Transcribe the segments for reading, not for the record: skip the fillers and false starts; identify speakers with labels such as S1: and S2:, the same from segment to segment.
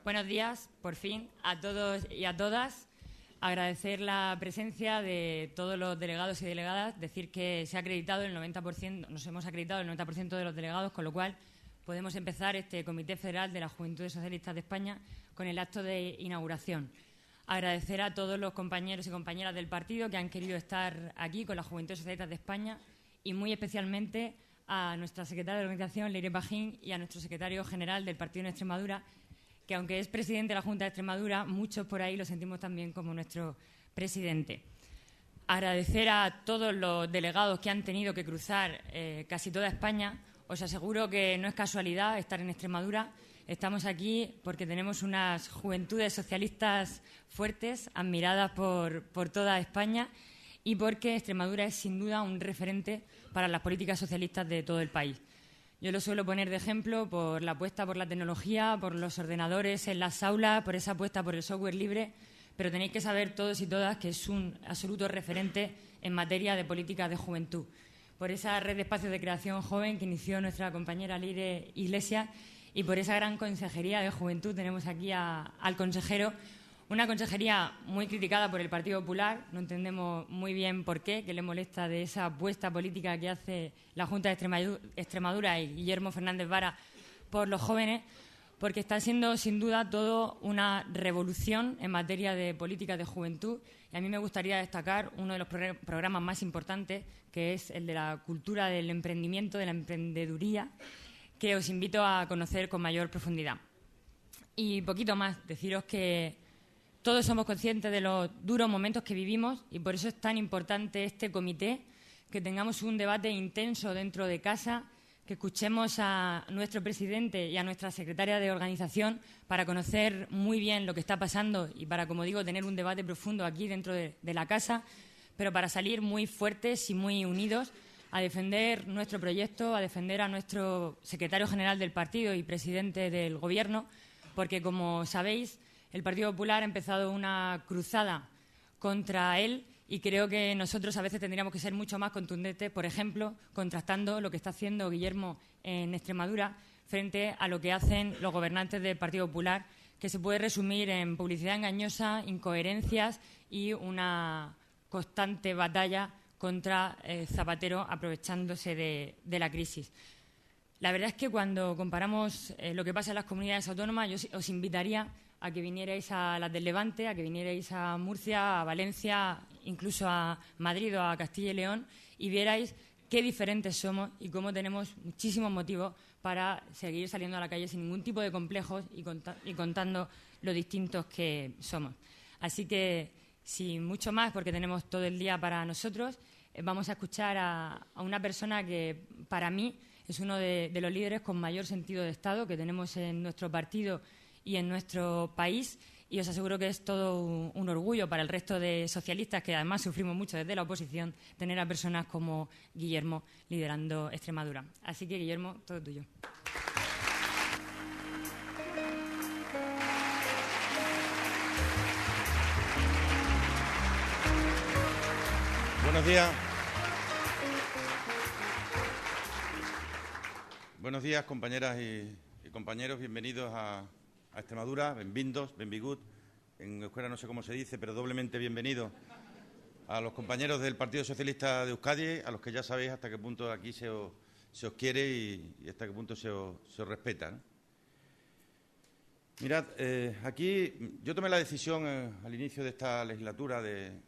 S1: Buenos días, por fin, a todos y a todas. Agradecer la presencia de todos los delegados y delegadas. Decir que se ha acreditado el 90%, nos hemos acreditado el 90% de los delegados, con lo cual podemos empezar este Comité Federal de las Juventudes Socialistas de España con el acto de inauguración. Agradecer a todos los compañeros y compañeras del partido que han querido estar aquí con las Juventudes Socialistas de España y muy especialmente a nuestra secretaria de organización, Leire Pajín, y a nuestro secretario general del partido en Extremadura, que aunque es presidente de la Junta de Extremadura, muchos por ahí lo sentimos también como nuestro presidente. Agradecer a todos los delegados que han tenido que cruzar casi toda España. Os aseguro que no es casualidad estar en Extremadura. Estamos aquí porque tenemos unas juventudes socialistas fuertes, admiradas por toda España, y porque Extremadura es sin duda un referente para las políticas socialistas de todo el país. Yo lo suelo poner de ejemplo por la apuesta por la tecnología, por los ordenadores en las aulas, por esa apuesta por el software libre, pero tenéis que saber todos y todas que es un absoluto referente en materia de políticas de juventud. Por esa red de espacios de creación joven que inició nuestra compañera Leire Iglesias y por esa gran consejería de juventud tenemos aquí al consejero. Una consejería muy criticada por el Partido Popular, no entendemos muy bien por qué le molesta de esa apuesta política que hace la Junta de Extremadura y Guillermo Fernández Vara por los jóvenes, porque está siendo sin duda todo una revolución en materia de políticas de juventud. Y a mí me gustaría destacar uno de los programas más importantes, que es el de la cultura del emprendimiento, de la emprendeduría, que os invito a conocer con mayor profundidad. Y poquito más, deciros que todos somos conscientes de los duros momentos que vivimos y por eso es tan importante este comité, que tengamos un debate intenso dentro de casa, que escuchemos a nuestro presidente y a nuestra secretaria de organización para conocer muy bien lo que está pasando y para, como digo, tener un debate profundo aquí dentro de la casa, pero para salir muy fuertes y muy unidos a defender nuestro proyecto, a defender a nuestro secretario general del partido y presidente del Gobierno, porque, como sabéis, el Partido Popular ha empezado una cruzada contra él y creo que nosotros a veces tendríamos que ser mucho más contundentes, por ejemplo, contrastando lo que está haciendo Guillermo en Extremadura frente a lo que hacen los gobernantes del Partido Popular, que se puede resumir en publicidad engañosa, incoherencias y una constante batalla contra Zapatero aprovechándose de la crisis. La verdad es que cuando comparamos lo que pasa en las comunidades autónomas, yo os invitaría a que vinierais a las del Levante, a que vinierais a Murcia, a Valencia, incluso a Madrid o a Castilla y León, y vierais qué diferentes somos y cómo tenemos muchísimos motivos para seguir saliendo a la calle sin ningún tipo de complejos y contando lo distintos que somos. Así que, sin mucho más, porque tenemos todo el día para nosotros, vamos a escuchar a una persona que, para mí, es uno de los líderes con mayor sentido de Estado que tenemos en nuestro partido y en nuestro país, y os aseguro que es todo un orgullo para el resto de socialistas, que además sufrimos mucho desde la oposición, tener a personas como Guillermo liderando Extremadura. Así que, Guillermo, todo tuyo.
S2: Buenos días. Buenos días, compañeras y compañeros. Bienvenidos a Extremadura, benvindos, benvigut. En euskera no sé cómo se dice, pero doblemente bienvenidos a los compañeros del Partido Socialista de Euskadi, a los que ya sabéis hasta qué punto aquí se os quiere y hasta qué punto se os respeta, ¿no? Mirad, aquí yo tomé la decisión al inicio de esta legislatura de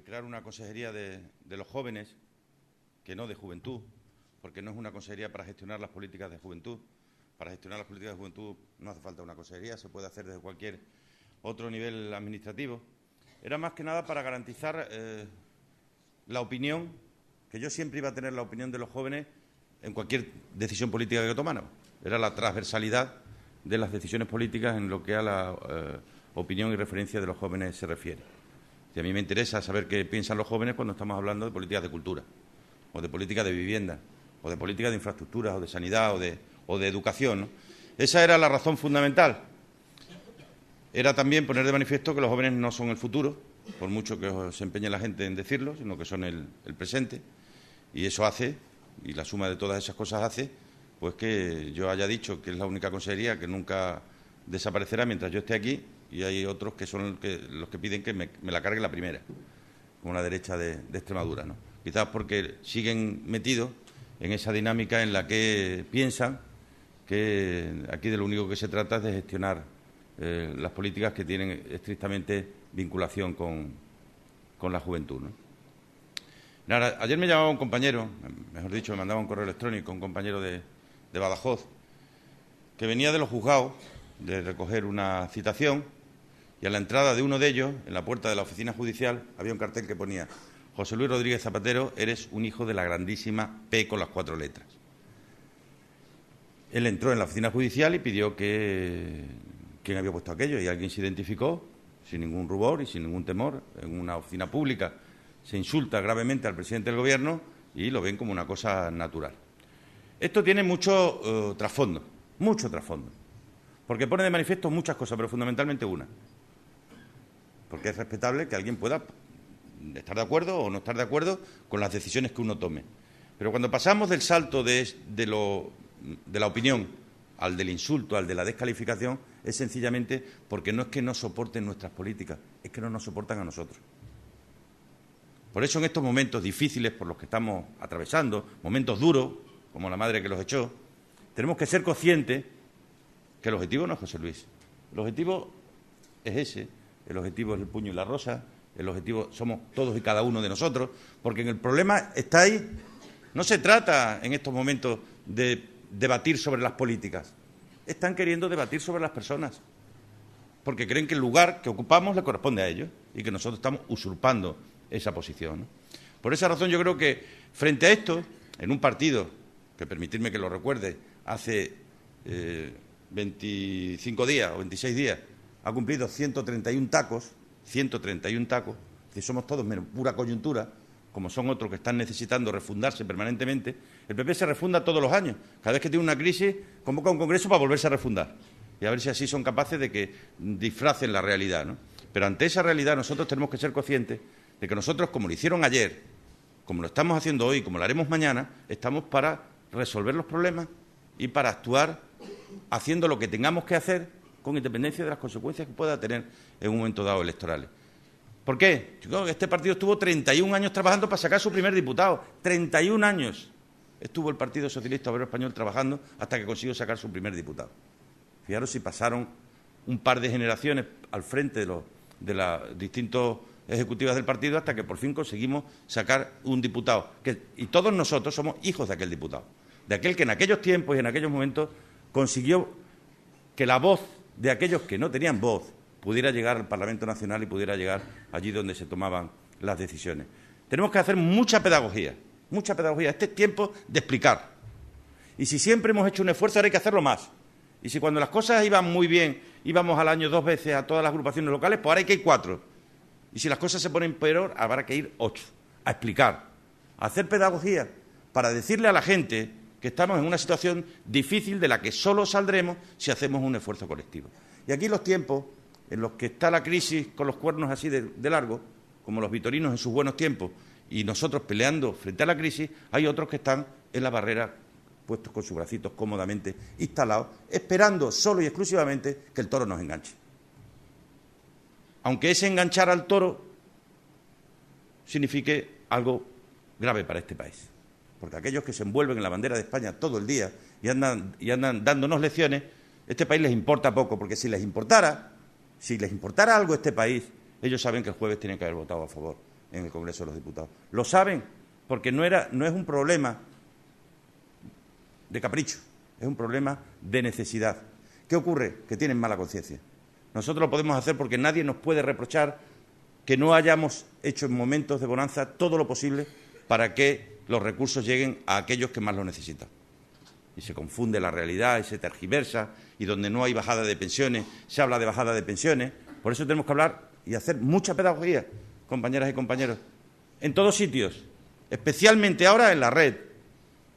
S2: crear una consejería de los jóvenes, que no de juventud, porque no es una consejería para gestionar las políticas de juventud. Para gestionar las políticas de juventud no hace falta una consejería, se puede hacer desde cualquier otro nivel administrativo. Era más que nada para garantizar la opinión, que yo siempre iba a tener la opinión de los jóvenes en cualquier decisión política que tomáramos. Era la transversalidad de las decisiones políticas en lo que a la opinión y referencia de los jóvenes se refiere. Y a mí me interesa saber qué piensan los jóvenes cuando estamos hablando de políticas de cultura, o de políticas de vivienda, o de políticas de infraestructuras, o de sanidad, o de educación, ¿no? Esa era la razón fundamental. Era también poner de manifiesto que los jóvenes no son el futuro, por mucho que se empeñe la gente en decirlo, sino que son el presente. Y eso hace, y la suma de todas esas cosas hace, pues que yo haya dicho que es la única consejería que nunca desaparecerá mientras yo esté aquí, y hay otros que son los que piden que me la cargue la primera, como la derecha de Extremadura, ¿no? Quizás porque siguen metidos en esa dinámica en la que piensan que aquí de lo único que se trata es de gestionar las políticas que tienen estrictamente vinculación con la juventud, ¿no? Nada, ayer me llamaba un compañero, mejor dicho, me mandaba un correo electrónico, un compañero de Badajoz, que venía de los juzgados de recoger una citación, y a la entrada de uno de ellos, en la puerta de la oficina judicial, había un cartel que ponía: José Luis Rodríguez Zapatero, eres un hijo de la grandísima P con las 4 letras. Él entró en la oficina judicial y pidió quién había puesto aquello, y alguien se identificó sin ningún rubor y sin ningún temor. En una oficina pública se insulta gravemente al presidente del Gobierno y lo ven como una cosa natural. Esto tiene mucho trasfondo, porque pone de manifiesto muchas cosas, pero fundamentalmente una. Porque es respetable que alguien pueda estar de acuerdo o no estar de acuerdo con las decisiones que uno tome. Pero cuando pasamos del salto de la opinión al del insulto, al de la descalificación, es sencillamente porque no es que no soporten nuestras políticas, es que no nos soportan a nosotros. Por eso en estos momentos difíciles por los que estamos atravesando, momentos duros, como la madre que los echó, tenemos que ser conscientes que el objetivo no es José Luis. El objetivo es ese, el objetivo es el puño y la rosa, el objetivo somos todos y cada uno de nosotros, porque en el problema está ahí. No se trata en estos momentos de debatir sobre las políticas, están queriendo debatir sobre las personas, porque creen que el lugar que ocupamos le corresponde a ellos y que nosotros estamos usurpando esa posición, ¿no? Por esa razón yo creo que frente a esto, en un partido, que permitidme que lo recuerde, hace 25 días o 26 días ha cumplido 131 tacos, que somos todos menos pura coyuntura, como son otros que están necesitando refundarse permanentemente. El PP se refunda todos los años. Cada vez que tiene una crisis, convoca un congreso para volverse a refundar. Y a ver si así son capaces de que disfracen la realidad, ¿no? Pero ante esa realidad nosotros tenemos que ser conscientes de que nosotros, como lo hicieron ayer, como lo estamos haciendo hoy, como lo haremos mañana, estamos para resolver los problemas y para actuar haciendo lo que tengamos que hacer con independencia de las consecuencias que pueda tener en un momento dado electorales. ¿Por qué? Yo creo que este partido estuvo 31 años trabajando para sacar su primer diputado. 31 años estuvo el Partido Socialista Obrero Español trabajando hasta que consiguió sacar su primer diputado. Fijaros si pasaron un par de generaciones al frente de las distintas ejecutivas del partido hasta que por fin conseguimos sacar un diputado. Y todos nosotros somos hijos de aquel diputado, de aquel que en aquellos tiempos y en aquellos momentos consiguió que la voz de aquellos que no tenían voz pudiera llegar al Parlamento Nacional y pudiera llegar allí donde se tomaban las decisiones. Tenemos que hacer mucha pedagogía. Este es tiempo de explicar. Y si siempre hemos hecho un esfuerzo, ahora hay que hacerlo más. Y si cuando las cosas iban muy bien, íbamos al año 2 veces a todas las agrupaciones locales, pues ahora hay que ir 4. Y si las cosas se ponen peor, habrá que ir 8, a explicar, a hacer pedagogía, para decirle a la gente que estamos en una situación difícil de la que solo saldremos si hacemos un esfuerzo colectivo. Y aquí los tiempos en los que está la crisis con los cuernos así de largo, como los vitorinos en sus buenos tiempos, y nosotros peleando frente a la crisis, hay otros que están en la barrera, puestos con sus bracitos cómodamente instalados, esperando solo y exclusivamente que el toro nos enganche. Aunque ese enganchar al toro signifique algo grave para este país. Porque aquellos que se envuelven en la bandera de España todo el día y andan dándonos lecciones, este país les importa poco, porque si les importara algo a este país, ellos saben que el jueves tienen que haber votado a favor en el Congreso de los Diputados. Lo saben, porque no es un problema de capricho, es un problema de necesidad. ¿Qué ocurre? Que tienen mala conciencia. Nosotros lo podemos hacer porque nadie nos puede reprochar que no hayamos hecho en momentos de bonanza todo lo posible para que los recursos lleguen a aquellos que más lo necesitan. Y se confunde la realidad y se tergiversa, y donde no hay bajada de pensiones, se habla de bajada de pensiones. Por eso tenemos que hablar y hacer mucha pedagogía, compañeras y compañeros, en todos sitios, especialmente ahora en la red,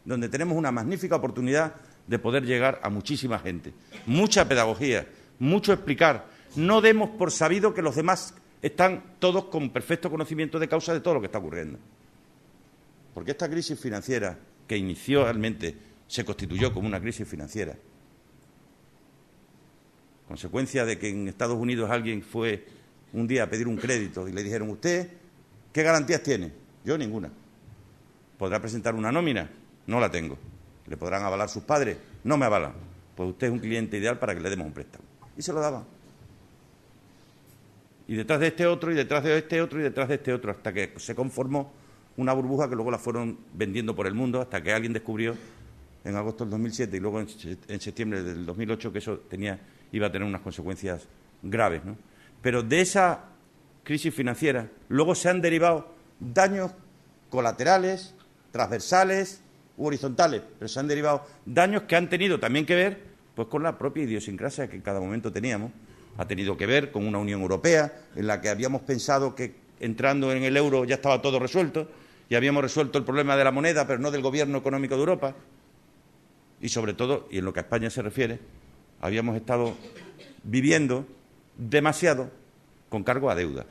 S2: donde tenemos una magnífica oportunidad de poder llegar a muchísima gente. Mucha pedagogía, mucho explicar. No demos por sabido que los demás están todos con perfecto conocimiento de causa de todo lo que está ocurriendo. Porque esta crisis financiera que inició realmente se constituyó como una crisis financiera. Consecuencia de que en Estados Unidos alguien fue un día a pedir un crédito y le dijeron: ¿usted qué garantías tiene? Yo ninguna. ¿Podrá presentar una nómina? No la tengo. ¿Le podrán avalar sus padres? No me avalan. Pues usted es un cliente ideal para que le demos un préstamo. Y se lo daban. Y detrás de este otro, y detrás de este otro, y detrás de este otro, hasta que se conformó una burbuja que luego la fueron vendiendo por el mundo, hasta que alguien descubrió en agosto del 2007 y luego en septiembre del 2008 que eso iba a tener unas consecuencias graves, ¿no? Pero de esa crisis financiera luego se han derivado daños colaterales, transversales u horizontales, pero se han derivado daños que han tenido también que ver pues con la propia idiosincrasia que en cada momento teníamos. Ha tenido que ver con una Unión Europea en la que habíamos pensado que entrando en el euro ya estaba todo resuelto y habíamos resuelto el problema de la moneda, pero no del gobierno económico de Europa. Y sobre todo, y en lo que a España se refiere, habíamos estado viviendo demasiado con cargo a deuda,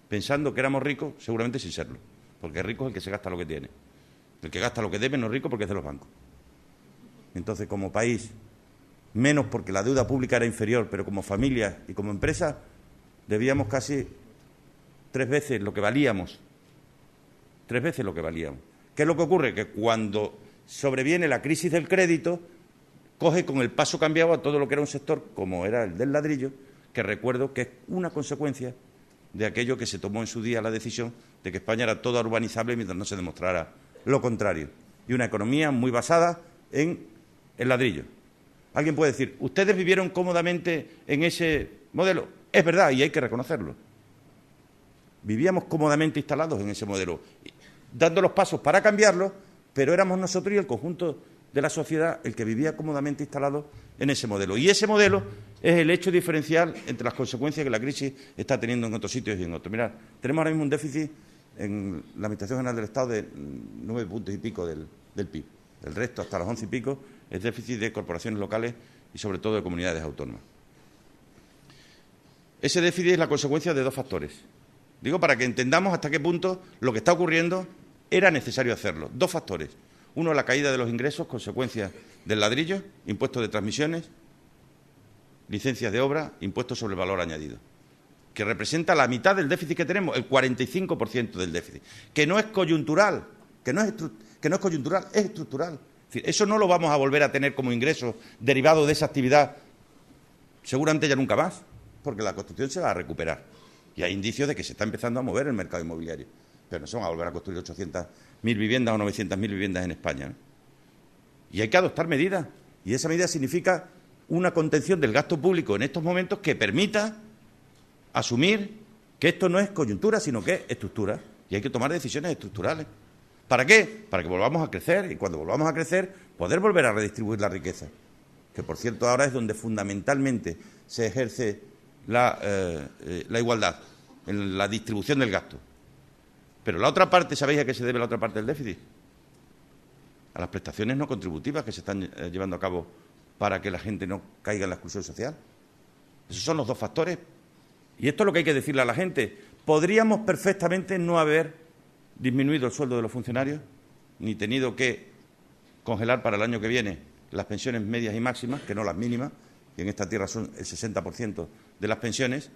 S2: pensando que éramos ricos, seguramente sin serlo, porque rico es el que se gasta lo que tiene. El que gasta lo que debe no es rico porque es de los bancos. Entonces, como país, menos porque la deuda pública era inferior, pero como familia y como empresa, debíamos casi 3 veces lo que valíamos. 3 veces lo que valíamos. ¿Qué es lo que ocurre? Que cuando sobreviene la crisis del crédito, coge con el paso cambiado a todo lo que era un sector como era el del ladrillo, que recuerdo que es una consecuencia de aquello que se tomó en su día la decisión de que España era toda urbanizable mientras no se demostrara lo contrario. Y una economía muy basada en el ladrillo. Alguien puede decir: ¿ustedes vivieron cómodamente en ese modelo? Es verdad, y hay que reconocerlo. Vivíamos cómodamente instalados en ese modelo, dando los pasos para cambiarlo, pero éramos nosotros y el conjunto de la sociedad el que vivía cómodamente instalado en ese modelo. Y ese modelo es el hecho diferencial entre las consecuencias que la crisis está teniendo en otros sitios y en otros. Mirad, tenemos ahora mismo un déficit en la Administración General del Estado de 9 puntos y pico del PIB. El resto, hasta los 11 y pico, es déficit de corporaciones locales y sobre todo de comunidades autónomas. Ese déficit es la consecuencia de 2 factores. Digo, para que entendamos hasta qué punto lo que está ocurriendo era necesario hacerlo. 2 factores. Uno, la caída de los ingresos, consecuencia del ladrillo, impuestos de transmisiones, licencias de obra, impuestos sobre el valor añadido, que representa la mitad del déficit que tenemos, el 45% del déficit, que no es coyuntural, es estructural. Es decir, eso no lo vamos a volver a tener como ingreso derivado de esa actividad, seguramente ya nunca más, porque la construcción se va a recuperar. Y hay indicios de que se está empezando a mover el mercado inmobiliario. Pero no se van a volver a construir 800.000 viviendas o 900.000 viviendas en España, ¿no? Y hay que adoptar medidas. Y esa medida significa una contención del gasto público en estos momentos que permita asumir que esto no es coyuntura, sino que es estructura. Y hay que tomar decisiones estructurales. ¿Para qué? Para que volvamos a crecer. Y cuando volvamos a crecer, poder volver a redistribuir la riqueza. Que, por cierto, ahora es donde fundamentalmente se ejerce la igualdad, en la distribución del gasto. Pero la otra parte, ¿sabéis a qué se debe la otra parte del déficit? A las prestaciones no contributivas que se están llevando a cabo para que la gente no caiga en la exclusión social. Esos son los 2 factores. Y esto es lo que hay que decirle a la gente. Podríamos perfectamente no haber disminuido el sueldo de los funcionarios, ni tenido que congelar para el año que viene las pensiones medias y máximas, que no las mínimas, que en esta tierra son el 60% de las pensiones.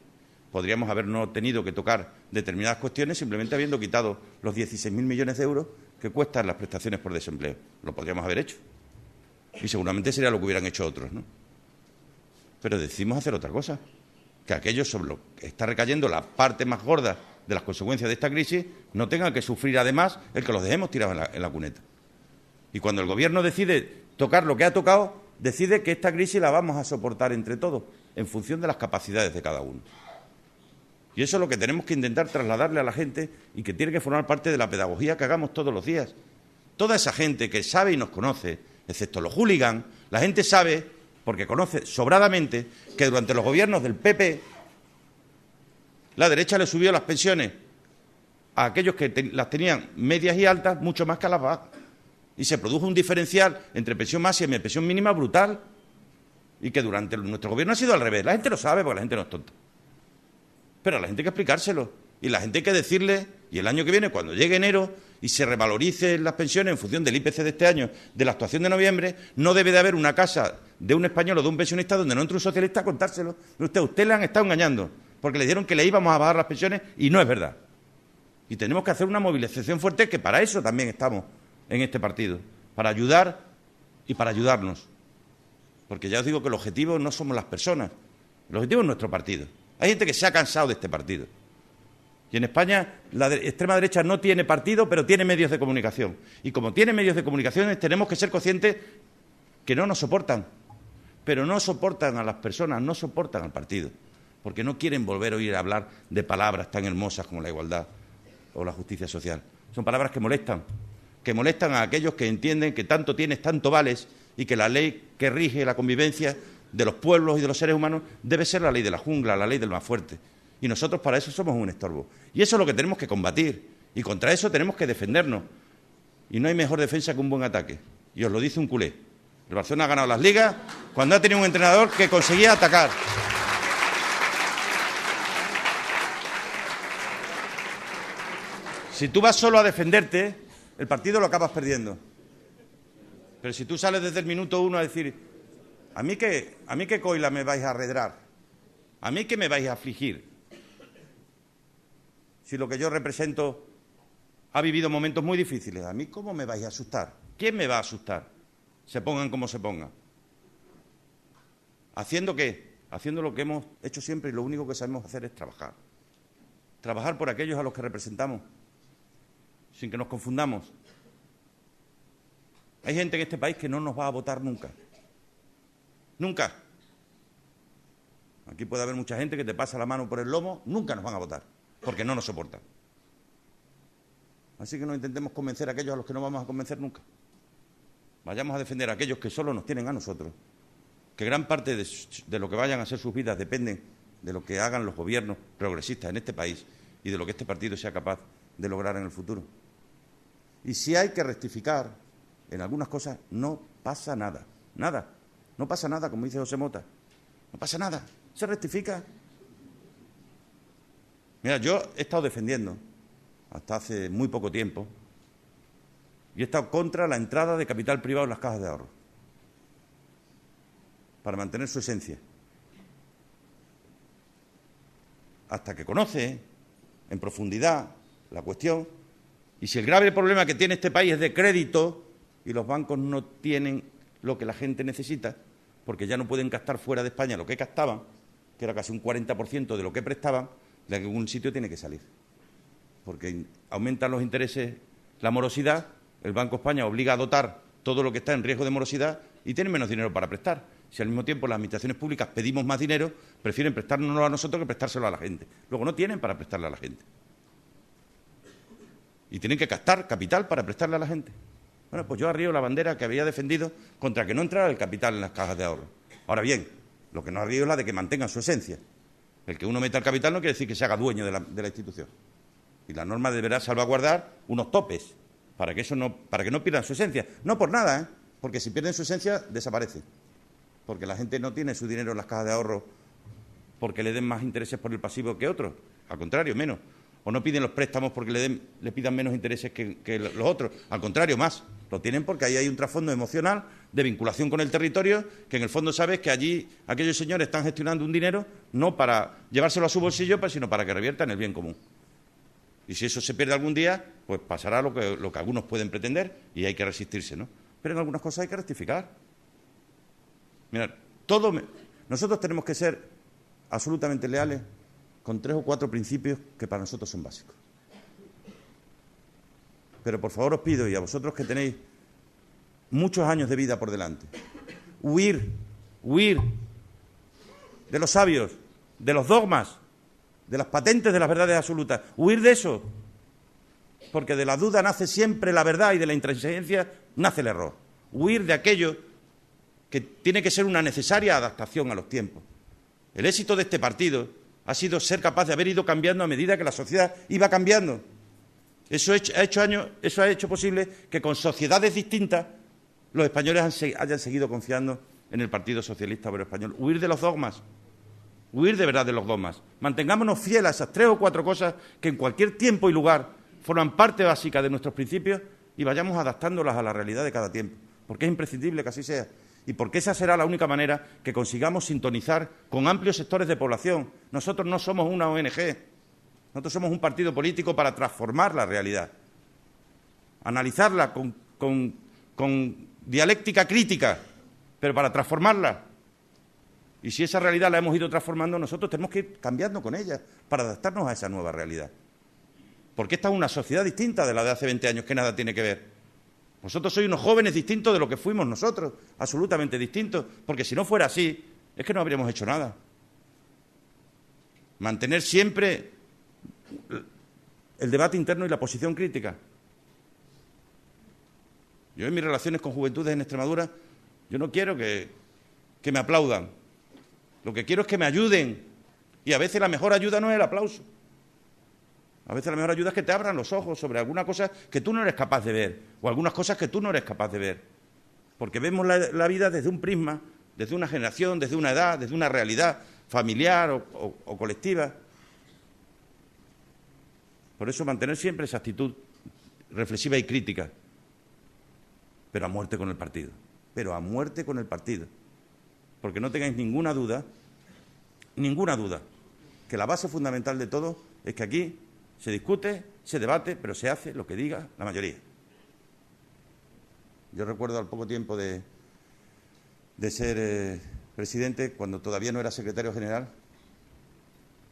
S2: Podríamos haber no tenido que tocar determinadas cuestiones simplemente habiendo quitado los 16.000 millones de euros que cuestan las prestaciones por desempleo. Lo podríamos haber hecho. Y seguramente sería lo que hubieran hecho otros, ¿no? Pero decidimos hacer otra cosa, que aquellos sobre lo que está recayendo la parte más gorda de las consecuencias de esta crisis no tengan que sufrir además el que los dejemos tirados en la cuneta. Y cuando el Gobierno decide tocar lo que ha tocado, decide que esta crisis la vamos a soportar entre todos, en función de las capacidades de cada uno. Y eso es lo que tenemos que intentar trasladarle a la gente y que tiene que formar parte de la pedagogía que hagamos todos los días. Toda esa gente que sabe y nos conoce, excepto los hooligans, la gente sabe, porque conoce sobradamente, que durante los gobiernos del PP la derecha le subió las pensiones a aquellos que las tenían medias y altas mucho más que a las bajas. Y se produjo un diferencial entre pensión máxima y pensión mínima brutal. Y que durante nuestro gobierno ha sido al revés. La gente lo sabe porque la gente no es tonta. Pero a la gente hay que explicárselo. Y la gente hay que decirle, y el año que viene, cuando llegue enero y se revaloricen las pensiones en función del IPC de este año, de la actuación de noviembre, no debe de haber una casa de un español o de un pensionista donde no entre un socialista a contárselo. Usted le han estado engañando, porque le dijeron que le íbamos a bajar las pensiones y no es verdad. Y tenemos que hacer una movilización fuerte, que para eso también estamos en este partido, para ayudar y para ayudarnos. Porque ya os digo que el objetivo no somos las personas, el objetivo es nuestro partido. Hay gente que se ha cansado de este partido. Y en España la extrema derecha no tiene partido, pero tiene medios de comunicación. Y como tiene medios de comunicación, tenemos que ser conscientes que no nos soportan. Pero no soportan a las personas, no soportan al partido. Porque no quieren volver a oír hablar de palabras tan hermosas como la igualdad o la justicia social. Son palabras que molestan a aquellos que entienden que tanto tienes, tanto vales, y que la ley que rige la convivencia de los pueblos y de los seres humanos debe ser la ley de la jungla, la ley del más fuerte. Y nosotros para eso somos un estorbo. Y eso es lo que tenemos que combatir. Y contra eso tenemos que defendernos. Y no hay mejor defensa que un buen ataque. Y os lo dice un culé. El Barcelona ha ganado las ligas cuando ha tenido un entrenador que conseguía atacar. Si tú vas solo a defenderte, el partido lo acabas perdiendo. Pero si tú sales desde el minuto 1 a decir, ¿a mí qué coila me vais a arredrar? ¿A mí qué me vais a afligir? Si lo que yo represento ha vivido momentos muy difíciles, ¿a mí cómo me vais a asustar? ¿Quién me va a asustar? Se pongan como se pongan. ¿Haciendo qué? Haciendo lo que hemos hecho siempre, y lo único que sabemos hacer es trabajar. Trabajar por aquellos a los que representamos, sin que nos confundamos. Hay gente en este país que no nos va a votar nunca. Nunca. Aquí puede haber mucha gente que te pasa la mano por el lomo, nunca nos van a votar, porque no nos soportan. Así que no intentemos convencer a aquellos a los que no vamos a convencer nunca. Vayamos a defender a aquellos que solo nos tienen a nosotros, que gran parte de lo que vayan a ser sus vidas dependen de lo que hagan los gobiernos progresistas en este país y de lo que este partido sea capaz de lograr en el futuro. Y si hay que rectificar en algunas cosas, no pasa nada. Nada. No pasa nada, como dice José Mota. No pasa nada. Se rectifica. Mira, yo he estado defendiendo, hasta hace muy poco tiempo, y he estado contra la entrada de capital privado en las cajas de ahorro, para mantener su esencia. Hasta que conoce en profundidad la cuestión, y si el grave problema que tiene este país es de crédito, y los bancos no tienen lo que la gente necesita, porque ya no pueden gastar fuera de España lo que gastaban, que era casi un 40% de lo que prestaban, de algún sitio tiene que salir. Porque aumentan los intereses, la morosidad, el Banco de España obliga a dotar todo lo que está en riesgo de morosidad y tienen menos dinero para prestar. Si al mismo tiempo las administraciones públicas pedimos más dinero, prefieren prestárnoslo a nosotros que prestárselo a la gente. Luego no tienen para prestarle a la gente. Y tienen que gastar capital para prestarle a la gente. Bueno, pues yo arrío la bandera que había defendido contra que no entrara el capital en las cajas de ahorro. Ahora bien, lo que no arrío es la de que mantengan su esencia. El que uno meta el capital no quiere decir que se haga dueño de la institución. Y la norma deberá salvaguardar unos topes para que no pierdan su esencia. No por nada, porque si pierden su esencia, desaparecen. Porque la gente no tiene su dinero en las cajas de ahorro porque le den más intereses por el pasivo que otros. Al contrario, menos. O no piden los préstamos porque le pidan menos intereses que los otros. Al contrario, más. Lo tienen porque ahí hay un trasfondo emocional de vinculación con el territorio, que en el fondo sabes que allí aquellos señores están gestionando un dinero no para llevárselo a su bolsillo, sino para que revierta en el bien común. Y si eso se pierde algún día, pues pasará lo que algunos pueden pretender y hay que resistirse, ¿no? Pero en algunas cosas hay que rectificar. Mirad, nosotros tenemos que ser absolutamente leales con 3 o 4 principios que para nosotros son básicos. Pero por favor os pido, y a vosotros que tenéis muchos años de vida por delante, huir de los sabios, de los dogmas, de las patentes de las verdades absolutas, huir de eso, porque de la duda nace siempre la verdad y de la intransigencia nace el error. Huir de aquello que tiene que ser una necesaria adaptación a los tiempos. El éxito de este partido ha sido ser capaz de haber ido cambiando a medida que la sociedad iba cambiando. Eso ha hecho posible que con sociedades distintas los españoles hayan seguido confiando en el Partido Socialista Obrero Español. Huir de los dogmas. huir de verdad de los dogmas. Mantengámonos fieles a esas 3 o 4 cosas que en cualquier tiempo y lugar forman parte básica de nuestros principios y vayamos adaptándolas a la realidad de cada tiempo, porque es imprescindible que así sea y porque esa será la única manera que consigamos sintonizar con amplios sectores de población. Nosotros no somos una ONG, nosotros somos un partido político para transformar la realidad, analizarla con dialéctica crítica, pero para transformarla. Y si esa realidad la hemos ido transformando, nosotros tenemos que ir cambiando con ella para adaptarnos a esa nueva realidad. Porque esta es una sociedad distinta de la de hace 20 años, que nada tiene que ver. Vosotros sois unos jóvenes distintos de lo que fuimos nosotros, absolutamente distintos, porque si no fuera así, es que no habríamos hecho nada. Mantener siempre el debate interno y la posición crítica. Yo en mis relaciones con juventudes en Extremadura, yo no quiero que me aplaudan. Lo que quiero es que me ayuden. Y a veces la mejor ayuda no es el aplauso. A veces la mejor ayuda es que te abran los ojos sobre alguna cosa que tú no eres capaz de ver, o algunas cosas que tú no eres capaz de ver. Porque vemos la vida desde un prisma, desde una generación, desde una edad, desde una realidad familiar o colectiva. Por eso mantener siempre esa actitud reflexiva y crítica, pero a muerte con el partido. Pero a muerte con el partido. Porque no tengáis ninguna duda, que la base fundamental de todo es que aquí se discute, se debate, pero se hace lo que diga la mayoría. Yo recuerdo al poco tiempo de ser presidente, cuando todavía no era secretario general,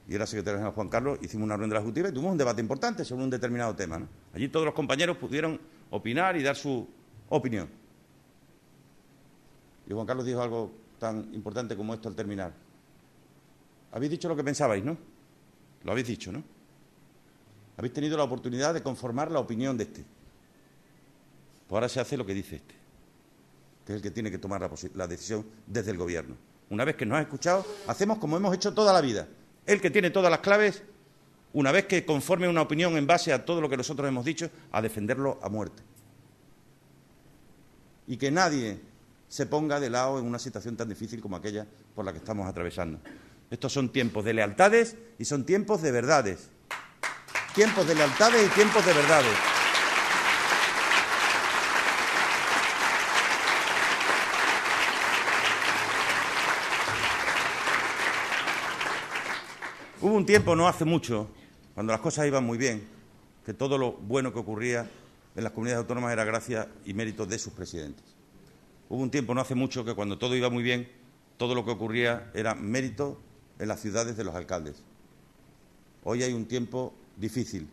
S2: y era secretario general Juan Carlos, hicimos una reunión de la Ejecutiva y tuvimos un debate importante sobre un determinado tema, ¿no? Allí todos los compañeros pudieron opinar y dar su opinión. Y Juan Carlos dijo algo tan importante como esto al terminar. Habéis dicho lo que pensabais, ¿no? Lo habéis dicho, ¿no? Habéis tenido la oportunidad de conformar la opinión de este. Pues ahora se hace lo que dice este, que es el que tiene que tomar la decisión desde el Gobierno. Una vez que nos ha escuchado, hacemos como hemos hecho toda la vida. El que tiene todas las claves, una vez que conforme una opinión en base a todo lo que nosotros hemos dicho, a defenderlo a muerte. Y que nadie se ponga de lado en una situación tan difícil como aquella por la que estamos atravesando. Estos son tiempos de lealtades y son tiempos de verdades. Tiempos de lealtades y tiempos de verdades. Hubo un tiempo, no hace mucho, cuando las cosas iban muy bien, que todo lo bueno que ocurría en las comunidades autónomas era gracias y mérito de sus presidentes. Hubo un tiempo, no hace mucho, que cuando todo iba muy bien, todo lo que ocurría era mérito en las ciudades de los alcaldes. Hoy hay un tiempo difícil,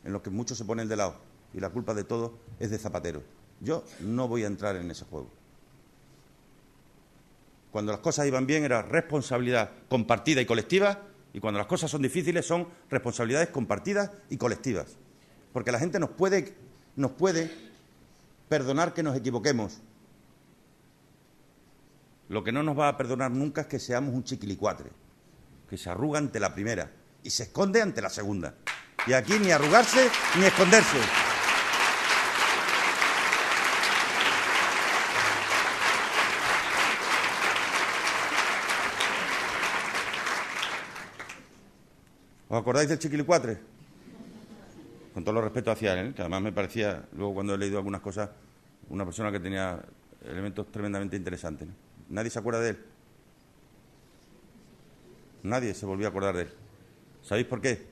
S2: en lo que muchos se ponen de lado, y la culpa de todo es de Zapatero. Yo no voy a entrar en ese juego. Cuando las cosas iban bien era responsabilidad compartida y colectiva, y cuando las cosas son difíciles son responsabilidades compartidas y colectivas. Porque la gente nos puede perdonar que nos equivoquemos. Lo que no nos va a perdonar nunca es que seamos un chiquilicuatre, que se arruga ante la primera y se esconde ante la segunda. Y aquí ni arrugarse ni esconderse. ¿Os acordáis del chiquilicuatre? Con todo los respeto hacia él, que además me parecía, luego cuando he leído algunas cosas, una persona que tenía elementos tremendamente interesantes, ¿no? ¿Nadie se acuerda de él? Nadie se volvió a acordar de él. ¿Sabéis por qué?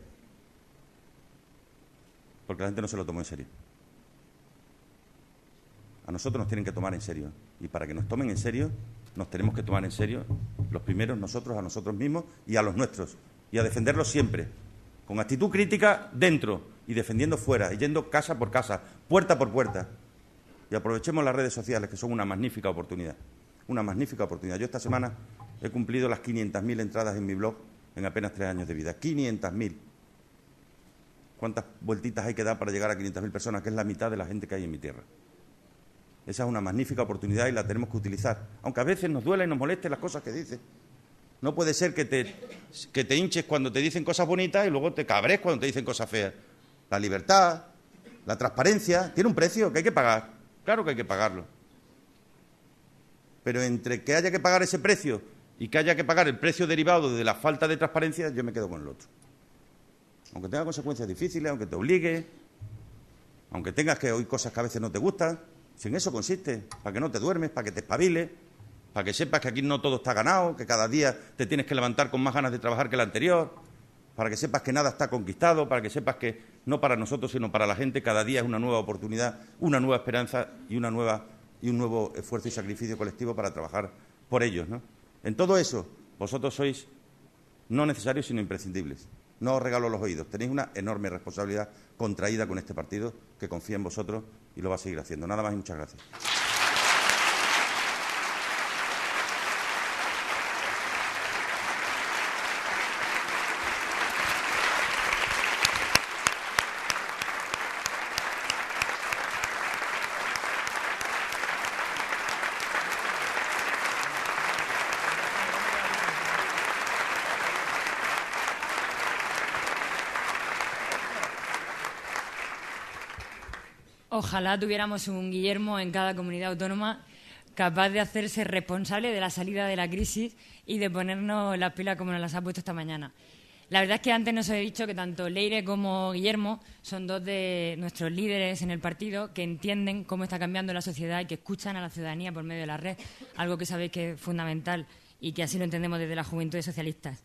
S2: Porque la gente no se lo tomó en serio. A nosotros nos tienen que tomar en serio. Y para que nos tomen en serio, nos tenemos que tomar en serio los primeros nosotros, a nosotros mismos y a los nuestros. Y a defenderlos siempre, con actitud crítica dentro y defendiendo fuera, y yendo casa por casa, puerta por puerta. Y aprovechemos las redes sociales, que son una magnífica oportunidad. Una magnífica oportunidad. Yo esta semana he cumplido las 500.000 entradas en mi blog en apenas 3 años de vida. 500.000. ¿Cuántas vueltitas hay que dar para llegar a 500.000 personas? Que es la mitad de la gente que hay en mi tierra. Esa es una magnífica oportunidad y la tenemos que utilizar. Aunque a veces nos duelen y nos molesten las cosas que dices. No puede ser que te hinches cuando te dicen cosas bonitas y luego te cabres cuando te dicen cosas feas. La libertad, la transparencia, tiene un precio que hay que pagar. Claro que hay que pagarlo. Pero entre que haya que pagar ese precio y que haya que pagar el precio derivado de la falta de transparencia, yo me quedo con el otro. Aunque tenga consecuencias difíciles, aunque te obligue, aunque tengas que oír cosas que a veces no te gustan, si en eso consiste, para que no te duermes, para que te espabiles, para que sepas que aquí no todo está ganado, que cada día te tienes que levantar con más ganas de trabajar que el anterior, para que sepas que nada está conquistado, para que sepas que no para nosotros, sino para la gente, cada día es una nueva oportunidad, una nueva esperanza y un nuevo esfuerzo y sacrificio colectivo para trabajar por ellos, ¿no? En todo eso, vosotros sois no necesarios, sino imprescindibles. No os regalo los oídos. Tenéis una enorme responsabilidad contraída con este partido que confía en vosotros y lo va a seguir haciendo. Nada más y muchas gracias.
S1: Ojalá tuviéramos un Guillermo en cada comunidad autónoma capaz de hacerse responsable de la salida de la crisis y de ponernos las pilas como nos las ha puesto esta mañana. La verdad es que antes nos he dicho que tanto Leire como Guillermo son dos de nuestros líderes en el partido que entienden cómo está cambiando la sociedad y que escuchan a la ciudadanía por medio de la red, algo que sabéis que es fundamental y que así lo entendemos desde las Juventudes Socialistas.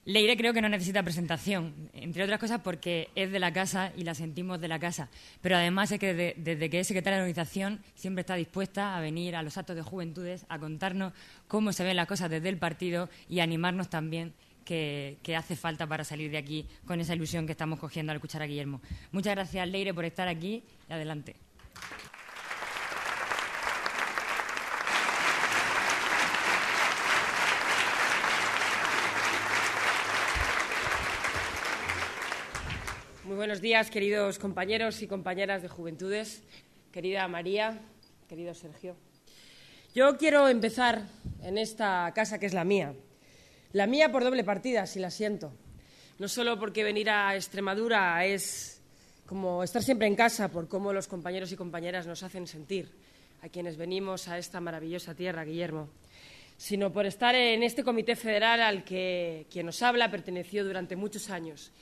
S1: Leire creo que no necesita presentación, entre otras cosas porque es de la casa y la sentimos de la casa. Pero además es que desde que es secretaria de la organización siempre está dispuesta a venir a los actos de Juventudes a contarnos cómo se ven las cosas desde el partido y a animarnos también que hace falta para salir de aquí con esa ilusión que estamos cogiendo al escuchar a Guillermo. Muchas gracias, Leire, por estar aquí y adelante.
S3: Muy buenos días, queridos compañeros y compañeras de Juventudes, querida María, querido Sergio. Yo quiero empezar en esta casa que es la mía por doble partida, si la siento. No solo porque venir a Extremadura es como estar siempre en casa por cómo los compañeros y compañeras nos hacen sentir a quienes venimos a esta maravillosa tierra, Guillermo, sino por estar en este comité federal al que quien nos habla perteneció durante muchos años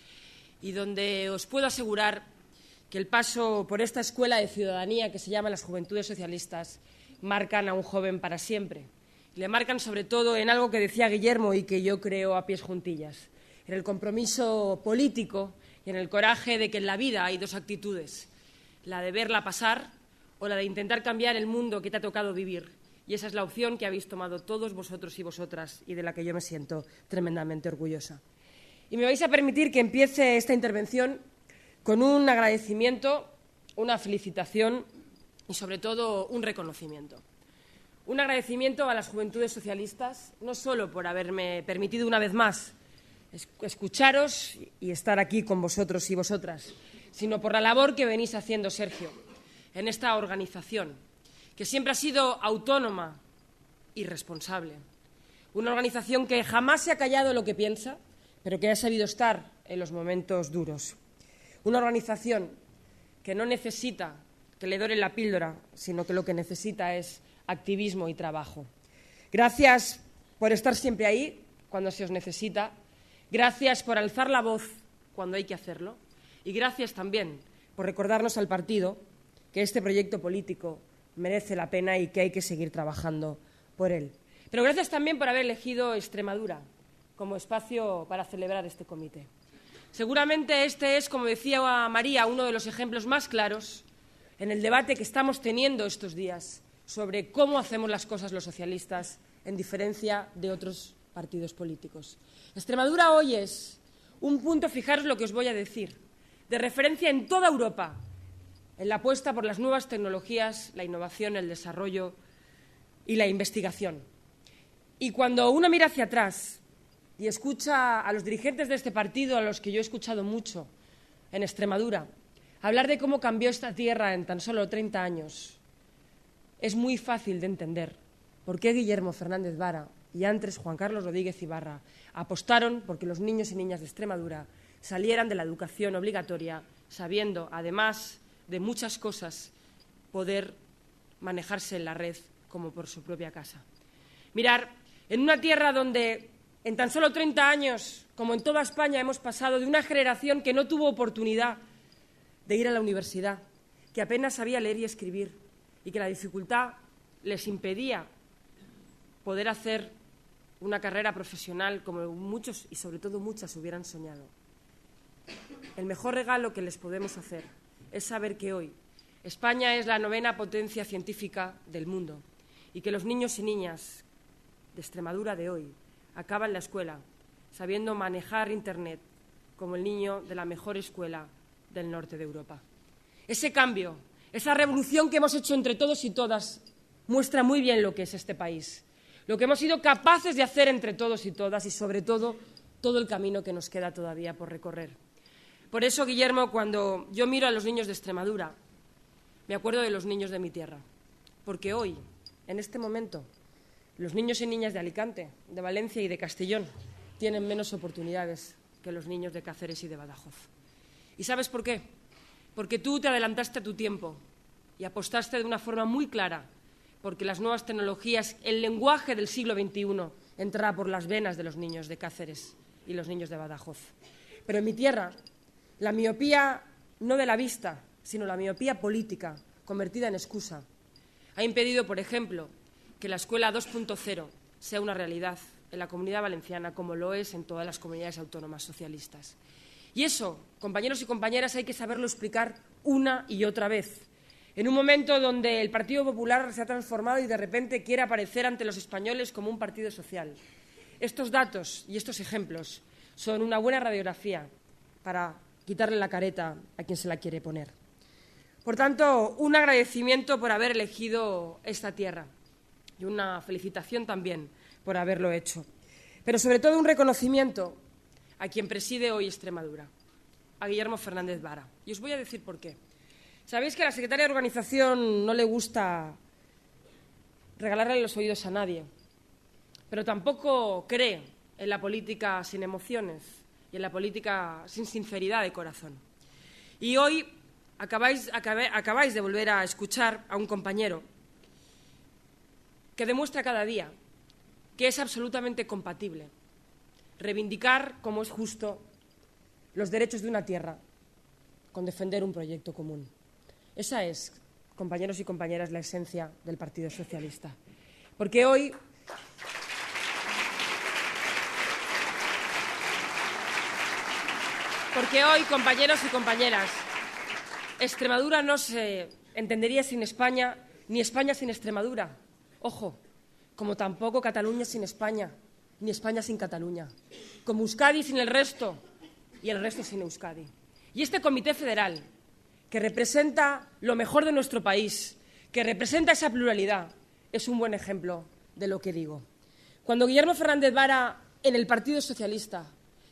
S3: y donde os puedo asegurar que el paso por esta escuela de ciudadanía que se llama las Juventudes Socialistas marcan a un joven para siempre. Le marcan sobre todo en algo que decía Guillermo y que yo creo a pies juntillas, en el compromiso político y en el coraje de que en la vida hay dos actitudes, la de verla pasar o la de intentar cambiar el mundo que te ha tocado vivir. Y esa es la opción que habéis tomado todos vosotros y vosotras y de la que yo me siento tremendamente orgullosa. Y me vais a permitir que empiece esta intervención con un agradecimiento, una felicitación y, sobre todo, un reconocimiento. Un agradecimiento a las Juventudes Socialistas, no solo por haberme permitido una vez más escucharos y estar aquí con vosotros y vosotras, sino por la labor que venís haciendo, Sergio, en esta organización, que siempre ha sido autónoma y responsable. Una organización que jamás se ha callado lo que piensa, pero que ha sabido estar en los momentos duros. Una organización que no necesita que le doren la píldora, sino que lo que necesita es activismo y trabajo. Gracias por estar siempre ahí cuando se os necesita, gracias por alzar la voz cuando hay que hacerlo y gracias también por recordarnos al partido que este proyecto político merece la pena y que hay que seguir trabajando por él. Pero gracias también por haber elegido Extremadura como espacio para celebrar este comité. Seguramente este es, como decía María, uno de los ejemplos más claros en el debate que estamos teniendo estos días sobre cómo hacemos las cosas los socialistas en diferencia de otros partidos políticos. Extremadura hoy es un punto, fijaros lo que os voy a decir, de referencia en toda Europa en la apuesta por las nuevas tecnologías, la innovación, el desarrollo y la investigación. Y cuando uno mira hacia atrás y escucha a los dirigentes de este partido, a los que yo he escuchado mucho en Extremadura, hablar de cómo cambió esta tierra en tan solo 30 años, es muy fácil de entender por qué Guillermo Fernández Vara y antes Juan Carlos Rodríguez Ibarra apostaron porque los niños y niñas de Extremadura salieran de la educación obligatoria sabiendo, además de muchas cosas, poder manejarse en la red como por su propia casa. Mirar, en una tierra donde en tan solo 30 años, como en toda España, hemos pasado de una generación que no tuvo oportunidad de ir a la universidad, que apenas sabía leer y escribir y que la dificultad les impedía poder hacer una carrera profesional como muchos y sobre todo muchas hubieran soñado. El mejor regalo que les podemos hacer es saber que hoy España es la 9ª potencia científica del mundo y que los niños y niñas de Extremadura de hoy acaban la escuela sabiendo manejar Internet como el niño de la mejor escuela del norte de Europa. Ese cambio, esa revolución que hemos hecho entre todos y todas, muestra muy bien lo que es este país, lo que hemos sido capaces de hacer entre todos y todas y, sobre todo, todo el camino que nos queda todavía por recorrer. Por eso, Guillermo, cuando yo miro a los niños de Extremadura, me acuerdo de los niños de mi tierra, porque hoy, en este momento, los niños y niñas de Alicante, de Valencia y de Castellón tienen menos oportunidades que los niños de Cáceres y de Badajoz. ¿Y sabes por qué? Porque tú te adelantaste a tu tiempo y apostaste de una forma muy clara porque las nuevas tecnologías, el lenguaje del siglo XXI, entrará por las venas de los niños de Cáceres y los niños de Badajoz. Pero en mi tierra, la miopía no de la vista, sino la miopía política, convertida en excusa, ha impedido, por ejemplo, que la escuela 2.0 sea una realidad en la Comunidad Valenciana, como lo es en todas las comunidades autónomas socialistas. Y eso, compañeros y compañeras, hay que saberlo explicar una y otra vez. En un momento donde el Partido Popular se ha transformado y de repente quiere aparecer ante los españoles como un partido social. Estos datos y estos ejemplos son una buena radiografía para quitarle la careta a quien se la quiere poner. Por tanto, un agradecimiento por haber elegido esta tierra y una felicitación también por haberlo hecho. Pero sobre todo un reconocimiento a quien preside hoy Extremadura, a Guillermo Fernández Vara. Y os voy a decir por qué. Sabéis que a la secretaria de organización no le gusta regalarle los oídos a nadie, pero tampoco cree en la política sin emociones y en la política sin sinceridad de corazón. Y hoy acabáis de volver a escuchar a un compañero que demuestra cada día que es absolutamente compatible reivindicar, como es justo, los derechos de una tierra con defender un proyecto común. Esa es, compañeros y compañeras, la esencia del Partido Socialista. Porque hoy compañeros y compañeras, Extremadura no se entendería sin España, ni España sin Extremadura. Ojo, como tampoco Cataluña sin España, ni España sin Cataluña. Como Euskadi sin el resto y el resto sin Euskadi. Y este Comité Federal, que representa lo mejor de nuestro país, que representa esa pluralidad, es un buen ejemplo de lo que digo. Cuando Guillermo Fernández Vara, en el Partido Socialista,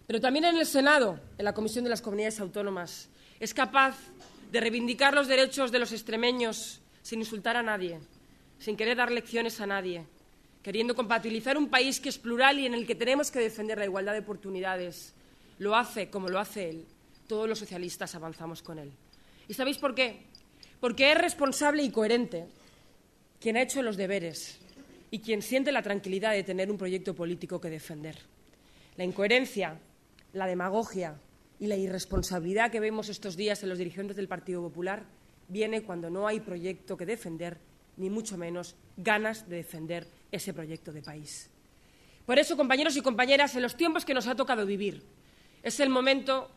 S3: pero también en el Senado, en la Comisión de las Comunidades Autónomas, es capaz de reivindicar los derechos de los extremeños sin insultar a nadie, sin querer dar lecciones a nadie, queriendo compatibilizar un país que es plural y en el que tenemos que defender la igualdad de oportunidades, lo hace como lo hace él. Todos los socialistas avanzamos con él. ¿Y sabéis por qué? Porque es responsable y coherente quien ha hecho los deberes y quien siente la tranquilidad de tener un proyecto político que defender. La incoherencia, la demagogia y la irresponsabilidad que vemos estos días en los dirigentes del Partido Popular viene cuando no hay proyecto que defender, ni mucho menos ganas de defender ese proyecto de país. Por eso, compañeros y compañeras, en los tiempos que nos ha tocado vivir, es el momento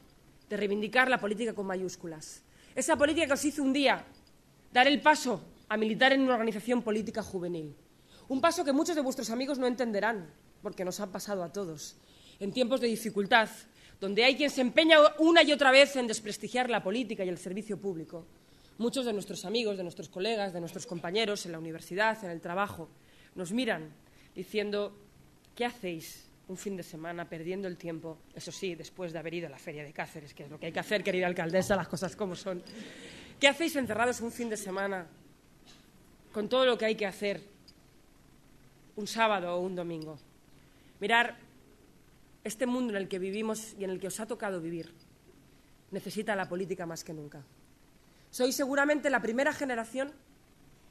S3: de reivindicar la política con mayúsculas. Esa política que os hizo un día dar el paso a militar en una organización política juvenil. Un paso que muchos de vuestros amigos no entenderán, porque nos ha pasado a todos. En tiempos de dificultad, donde hay quien se empeña una y otra vez en desprestigiar la política y el servicio público, muchos de nuestros amigos, de nuestros colegas, de nuestros compañeros en la universidad, en el trabajo, nos miran diciendo ¿qué hacéis un fin de semana perdiendo el tiempo? Eso sí, después de haber ido a la feria de Cáceres, que es lo que hay que hacer, querida alcaldesa, las cosas como son. ¿Qué hacéis encerrados un fin de semana con todo lo que hay que hacer un sábado o un domingo? Mirar, este mundo en el que vivimos y en el que os ha tocado vivir necesita la política más que nunca. Sois seguramente la primera generación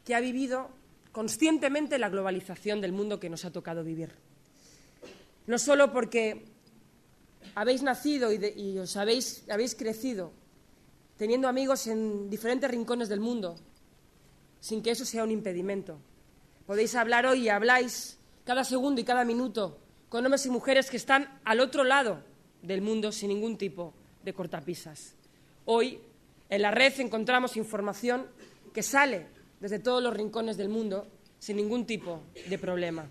S3: que ha vivido conscientemente la globalización del mundo que nos ha tocado vivir. no solo porque habéis nacido y os habéis crecido teniendo amigos en diferentes rincones del mundo, sin que eso sea un impedimento. Podéis hablar hoy y habláis cada segundo y cada minuto con hombres y mujeres que están al otro lado del mundo sin ningún tipo de cortapisas. Hoy, en la red encontramos información que sale desde todos los rincones del mundo sin ningún tipo de problema.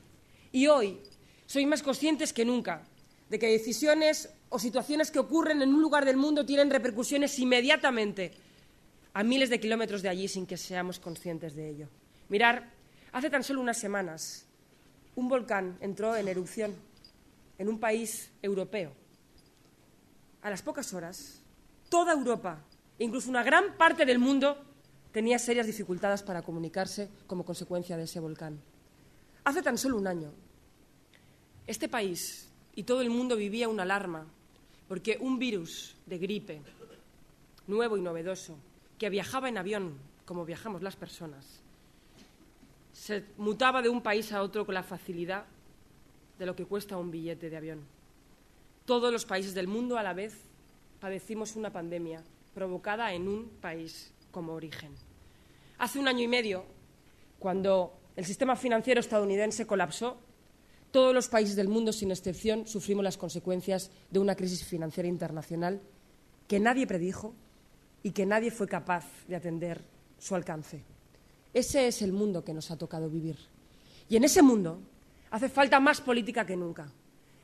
S3: Y hoy sois más conscientes que nunca de que decisiones o situaciones que ocurren en un lugar del mundo tienen repercusiones inmediatamente a miles de kilómetros de allí sin que seamos conscientes de ello. Mirad, hace tan solo unas semanas un volcán entró en erupción en un país europeo. A las pocas horas, toda Europa, e incluso una gran parte del mundo, tenía serias dificultades para comunicarse como consecuencia de ese volcán. Hace tan solo un año, este país y todo el mundo vivía una alarma porque un virus de gripe nuevo y novedoso que viajaba en avión, como viajamos las personas, se mutaba de un país a otro con la facilidad de lo que cuesta un billete de avión. Todos los países del mundo a la vez padecimos una pandemia provocada en un país como origen. Hace un año y medio, cuando el sistema financiero estadounidense colapsó, todos los países del mundo, sin excepción, sufrimos las consecuencias de una crisis financiera internacional que nadie predijo y que nadie fue capaz de atender su alcance. Ese es el mundo que nos ha tocado vivir. Y en ese mundo hace falta más política que nunca.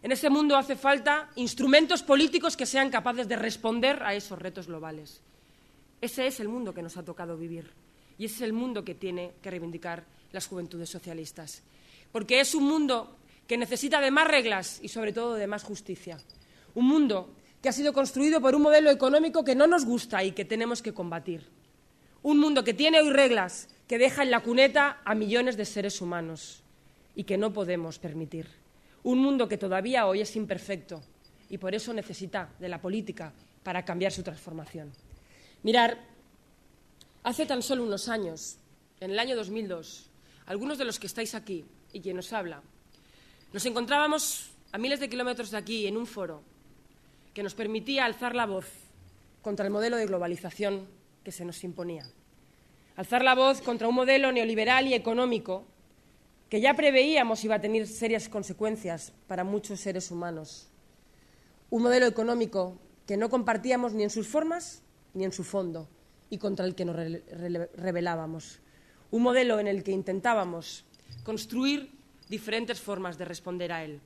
S3: En ese mundo hace falta instrumentos políticos que sean capaces de responder a esos retos globales. Ese es el mundo que nos ha tocado vivir. Y ese es el mundo que tiene que reivindicar las juventudes socialistas. Porque es un mundo que necesita de más reglas y, sobre todo, de más justicia. Un mundo que ha sido construido por un modelo económico que no nos gusta y que tenemos que combatir. Un mundo que tiene hoy reglas que deja en la cuneta a millones de seres humanos y que no podemos permitir. Un mundo que todavía hoy es imperfecto y por eso necesita de la política para cambiar su transformación. Mirar, hace tan solo unos años, en el año 2002, algunos de los que estáis aquí y quien nos habla, nos encontrábamos a miles de kilómetros de aquí en un foro que nos permitía alzar la voz contra el modelo de globalización que se nos imponía. Alzar la voz contra un modelo neoliberal y económico que ya preveíamos iba a tener serias consecuencias para muchos seres humanos. Un modelo económico que no compartíamos ni en sus formas ni en su fondo y contra el que nos rebelábamos. Un modelo en el que intentábamos construir diferentes formas de responder a él.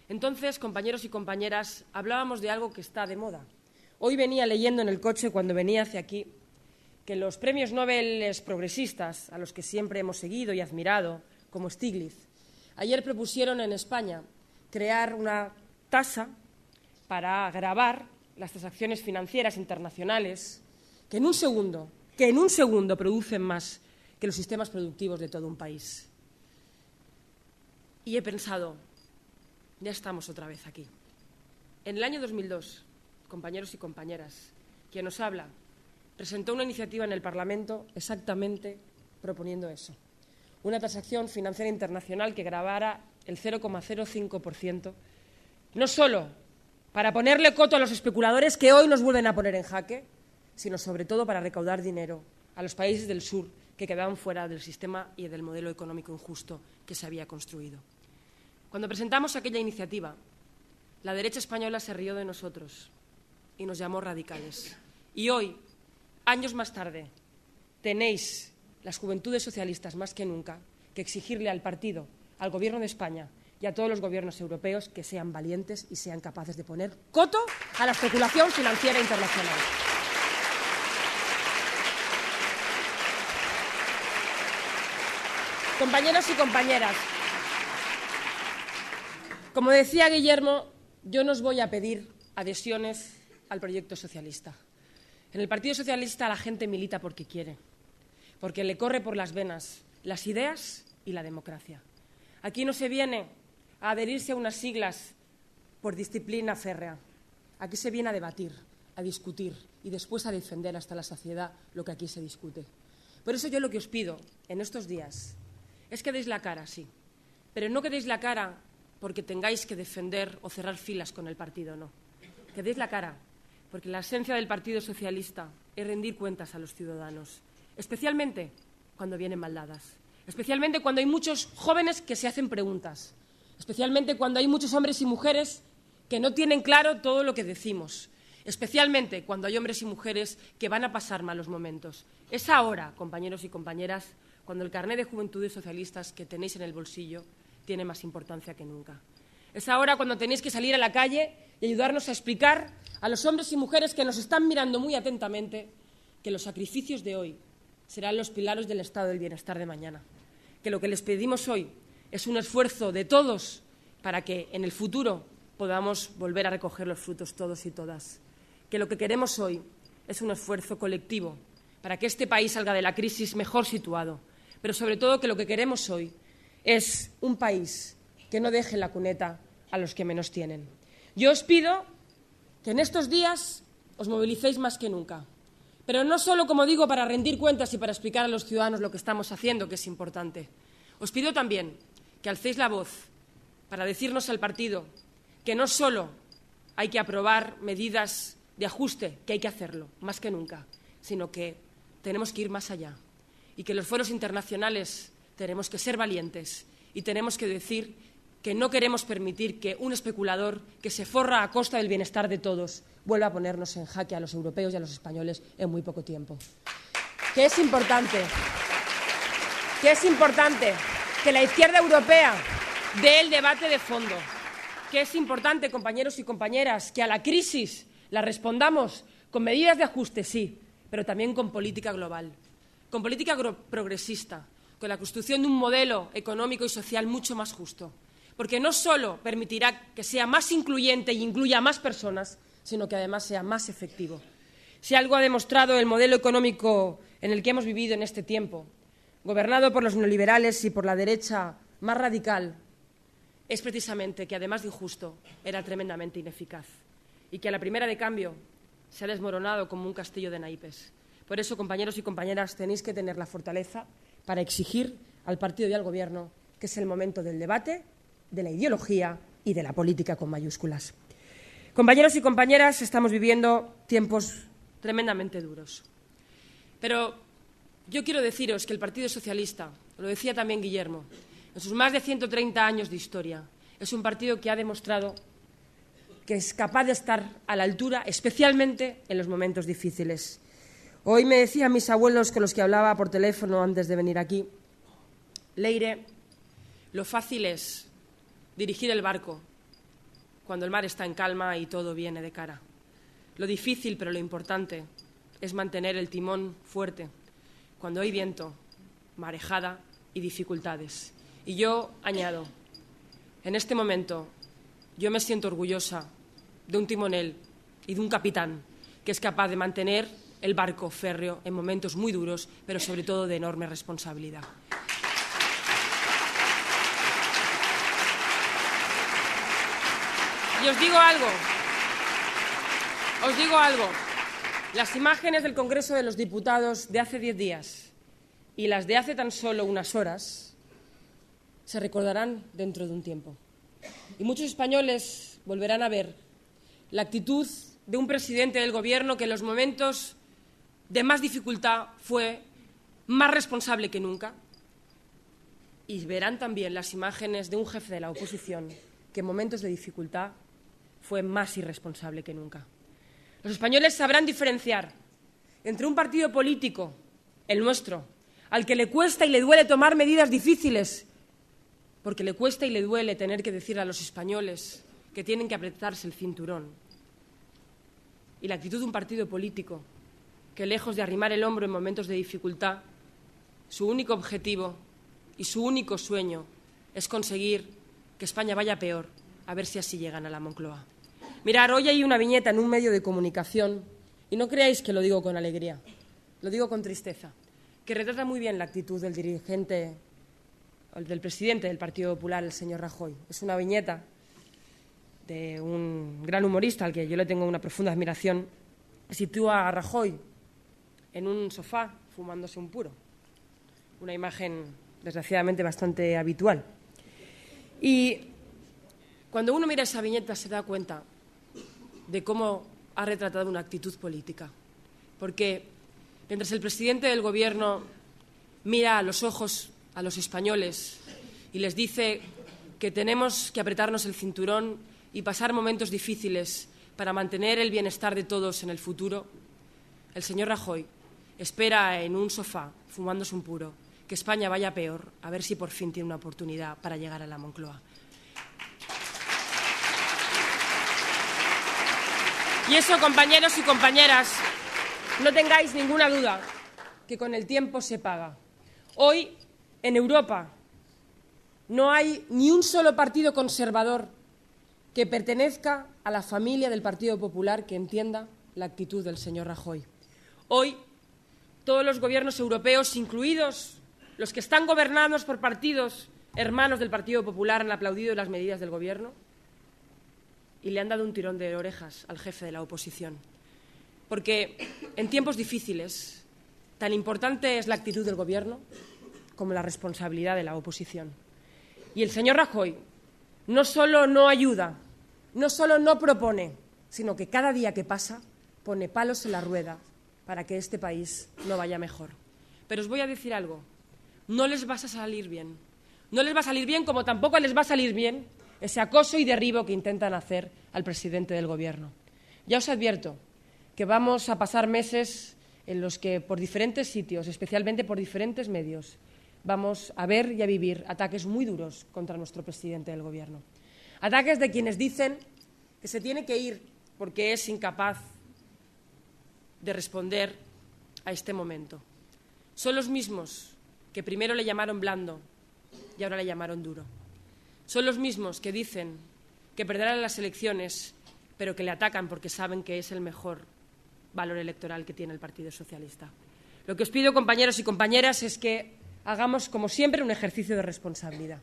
S3: Entonces, compañeros y compañeras, hablábamos de algo que está de moda. Hoy venía leyendo en el coche, cuando venía hacia aquí, que los premios Nobel progresistas, a los que siempre hemos seguido y admirado, como Stiglitz, ayer propusieron en España crear una tasa para gravar las transacciones financieras internacionales que en un segundo producen más que los sistemas productivos de todo un país. Y he pensado, ya estamos otra vez aquí. En el año 2002, compañeros y compañeras, quien nos habla, presentó una iniciativa en el Parlamento exactamente proponiendo eso. Una transacción financiera internacional que gravara el 0,05%, no solo para ponerle coto a los especuladores que hoy nos vuelven a poner en jaque, sino sobre todo para recaudar dinero a los países del sur que quedaban fuera del sistema y del modelo económico injusto que se había construido. Cuando presentamos aquella iniciativa, la derecha española se rió de nosotros y nos llamó radicales. Y hoy, años más tarde, tenéis las juventudes socialistas más que nunca que exigirle al partido, al Gobierno de España y a todos los gobiernos europeos que sean valientes y sean capaces de poner coto a la especulación financiera internacional. Compañeros y compañeras, como decía Guillermo, yo no os voy a pedir adhesiones al proyecto socialista. En el Partido Socialista la gente milita porque quiere, porque le corre por las venas las ideas y la democracia. Aquí no se viene a adherirse a unas siglas por disciplina férrea. Aquí se viene a debatir, a discutir y después a defender hasta la saciedad lo que aquí se discute. Por eso yo lo que os pido en estos días es que deis la cara, sí, pero no que deis la cara porque tengáis que defender o cerrar filas con el partido, no. Que deis la cara, porque la esencia del Partido Socialista es rendir cuentas a los ciudadanos, especialmente cuando vienen mal dadas, especialmente cuando hay muchos jóvenes que se hacen preguntas, especialmente cuando hay muchos hombres y mujeres que no tienen claro todo lo que decimos, especialmente cuando hay hombres y mujeres que van a pasar malos momentos. Es ahora, compañeros y compañeras, cuando el carné de Juventudes Socialistas que tenéis en el bolsillo tiene más importancia que nunca. Es ahora cuando tenéis que salir a la calle y ayudarnos a explicar a los hombres y mujeres que nos están mirando muy atentamente que los sacrificios de hoy serán los pilares del estado del bienestar de mañana, que lo que les pedimos hoy es un esfuerzo de todos para que en el futuro podamos volver a recoger los frutos todos y todas, que lo que queremos hoy es un esfuerzo colectivo para que este país salga de la crisis mejor situado, pero sobre todo que lo que queremos hoy es un país que no deje la cuneta a los que menos tienen. Yo os pido que en estos días os movilicéis más que nunca, pero no solo, como digo, para rendir cuentas y para explicar a los ciudadanos lo que estamos haciendo, que es importante. Os pido también que alcéis la voz para decirnos al partido que no solo hay que aprobar medidas de ajuste, que hay que hacerlo, más que nunca, sino que tenemos que ir más allá y que en los foros internacionales tenemos que ser valientes y tenemos que decir que no queremos permitir que un especulador que se forra a costa del bienestar de todos vuelva a ponernos en jaque a los europeos y a los españoles en muy poco tiempo. Que es importante que la izquierda europea dé el debate de fondo, que es importante, compañeros y compañeras, que a la crisis la respondamos con medidas de ajuste, sí, pero también con política global, con política progresista, con la construcción de un modelo económico y social mucho más justo, porque no solo permitirá que sea más incluyente y incluya a más personas, sino que además sea más efectivo. Si algo ha demostrado el modelo económico en el que hemos vivido en este tiempo, gobernado por los neoliberales y por la derecha más radical, es precisamente que, además de injusto, era tremendamente ineficaz y que a la primera de cambio se ha desmoronado como un castillo de naipes. Por eso, compañeros y compañeras, tenéis que tener la fortaleza para exigir al partido y al Gobierno que es el momento del debate, de la ideología y de la política con mayúsculas. Compañeros y compañeras, estamos viviendo tiempos tremendamente duros. Pero yo quiero deciros que el Partido Socialista, lo decía también Guillermo, en sus más de 130 años de historia, es un partido que ha demostrado que es capaz de estar a la altura, especialmente en los momentos difíciles. Hoy me decían mis abuelos con los que hablaba por teléfono antes de venir aquí, Leire, lo fácil es dirigir el barco cuando el mar está en calma y todo viene de cara. Lo difícil, pero lo importante, es mantener el timón fuerte cuando hay viento, marejada y dificultades. Y yo añado, en este momento, yo me siento orgullosa de un timonel y de un capitán que es capaz de mantener el barco férreo en momentos muy duros, pero sobre todo de enorme responsabilidad. Y os digo algo, las imágenes del Congreso de los Diputados de hace 10 días y las de hace tan solo unas horas se recordarán dentro de un tiempo. Y muchos españoles volverán a ver la actitud de un presidente del Gobierno que en los momentos de más dificultad fue más responsable que nunca. Y verán también las imágenes de un jefe de la oposición que en momentos de dificultad fue más irresponsable que nunca. Los españoles sabrán diferenciar entre un partido político, el nuestro, al que le cuesta y le duele tomar medidas difíciles, porque le cuesta y le duele tener que decir a los españoles que tienen que apretarse el cinturón, y la actitud de un partido político que, lejos de arrimar el hombro en momentos de dificultad, su único objetivo y su único sueño es conseguir que España vaya peor, a ver si así llegan a la Moncloa. Mirad, hoy hay una viñeta en un medio de comunicación, y no creáis que lo digo con alegría, lo digo con tristeza, que retrata muy bien la actitud del dirigente, del presidente del Partido Popular, el señor Rajoy. Es una viñeta de un gran humorista al que yo le tengo una profunda admiración, que sitúa a Rajoy en un sofá fumándose un puro. Una imagen, desgraciadamente, bastante habitual. Y Cuando uno mira esa viñeta se da cuenta de cómo ha retratado una actitud política. Porque mientras el presidente del Gobierno mira a los ojos a los españoles y les dice que tenemos que apretarnos el cinturón y pasar momentos difíciles para mantener el bienestar de todos en el futuro, el señor Rajoy espera en un sofá, fumándose un puro, que España vaya peor, a ver si por fin tiene una oportunidad para llegar a la Moncloa. Y eso, compañeros y compañeras, no tengáis ninguna duda que con el tiempo se paga. Hoy, en Europa, no hay ni un solo partido conservador que pertenezca a la familia del Partido Popular que entienda la actitud del señor Rajoy. Hoy, todos los gobiernos europeos, incluidos los que están gobernados por partidos hermanos del Partido Popular, han aplaudido las medidas del Gobierno y le han dado un tirón de orejas al jefe de la oposición. Porque en tiempos difíciles, tan importante es la actitud del Gobierno como la responsabilidad de la oposición. Y el señor Rajoy no solo no ayuda, no solo no propone, sino que cada día que pasa pone palos en la rueda para que este país no vaya mejor. Pero os voy a decir algo, no les va a salir bien. No les va a salir bien como tampoco les va a salir bien ese acoso y derribo que intentan hacer al presidente del Gobierno. Ya os advierto que vamos a pasar meses en los que por diferentes sitios, especialmente por diferentes medios, vamos a ver y a vivir ataques muy duros contra nuestro presidente del Gobierno. Ataques de quienes dicen que se tiene que ir porque es incapaz de responder a este momento. Son los mismos que primero le llamaron blando y ahora le llamaron duro. Son los mismos que dicen que perderán las elecciones, pero que le atacan porque saben que es el mejor valor electoral que tiene el Partido Socialista. Lo que os pido, compañeros y compañeras, es que hagamos, como siempre, un ejercicio de responsabilidad.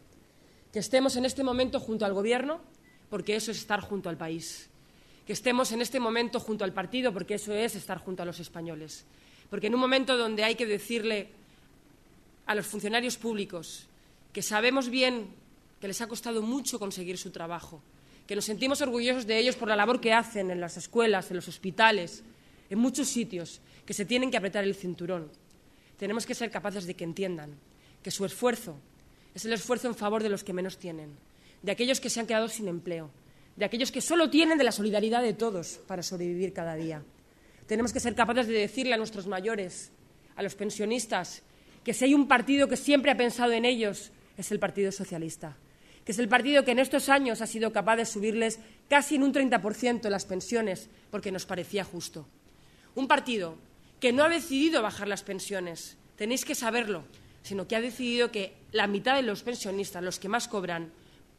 S3: Que estemos en este momento junto al Gobierno, porque eso es estar junto al país. Que estemos en este momento junto al partido, porque eso es estar junto a los españoles. Porque en un momento donde hay que decirle a los funcionarios públicos que sabemos bien que les ha costado mucho conseguir su trabajo, que nos sentimos orgullosos de ellos por la labor que hacen en las escuelas, en los hospitales, en muchos sitios, que se tienen que apretar el cinturón. Tenemos que ser capaces de que entiendan que su esfuerzo es el esfuerzo en favor de los que menos tienen, de aquellos que se han quedado sin empleo, de aquellos que solo tienen de la solidaridad de todos para sobrevivir cada día. Tenemos que ser capaces de decirle a nuestros mayores, a los pensionistas, que si hay un partido que siempre ha pensado en ellos, es el Partido Socialista, que es el partido que en estos años ha sido capaz de subirles casi en un 30% las pensiones porque nos parecía justo. Un partido que no ha decidido bajar las pensiones, tenéis que saberlo, sino que ha decidido que la mitad de los pensionistas, los que más cobran,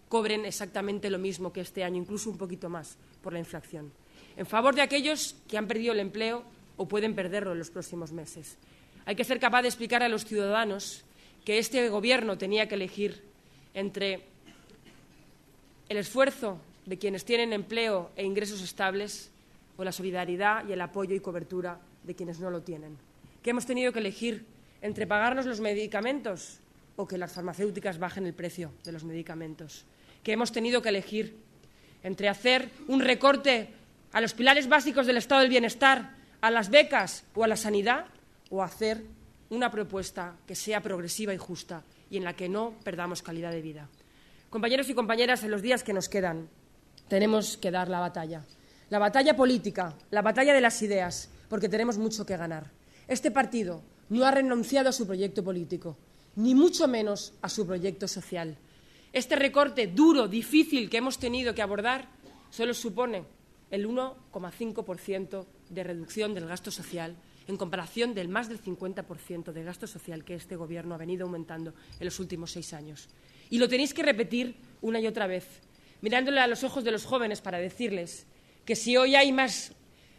S3: cobren exactamente lo mismo que este año, incluso un poquito más por la inflación, en favor de aquellos que han perdido el empleo o pueden perderlo en los próximos meses. Hay que ser capaz de explicar a los ciudadanos que este Gobierno tenía que elegir entre el esfuerzo de quienes tienen empleo e ingresos estables o la solidaridad y el apoyo y cobertura de quienes no lo tienen. Que hemos tenido que elegir entre pagarnos los medicamentos o que las farmacéuticas bajen el precio de los medicamentos. Que hemos tenido que elegir entre hacer un recorte a los pilares básicos del estado del bienestar, a las becas o a la sanidad, o hacer una propuesta que sea progresiva y justa y en la que no perdamos calidad de vida. Compañeros y compañeras, en los días que nos quedan tenemos que dar la batalla política, la batalla de las ideas, porque tenemos mucho que ganar. Este partido no ha renunciado a su proyecto político, ni mucho menos a su proyecto social. Este recorte duro, difícil que hemos tenido que abordar solo supone el 1,5% de reducción del gasto social en comparación del más del 50% de gasto social que este Gobierno ha venido aumentando en los últimos 6 años. Y lo tenéis que repetir una y otra vez, mirándole a los ojos de los jóvenes para decirles que si hoy hay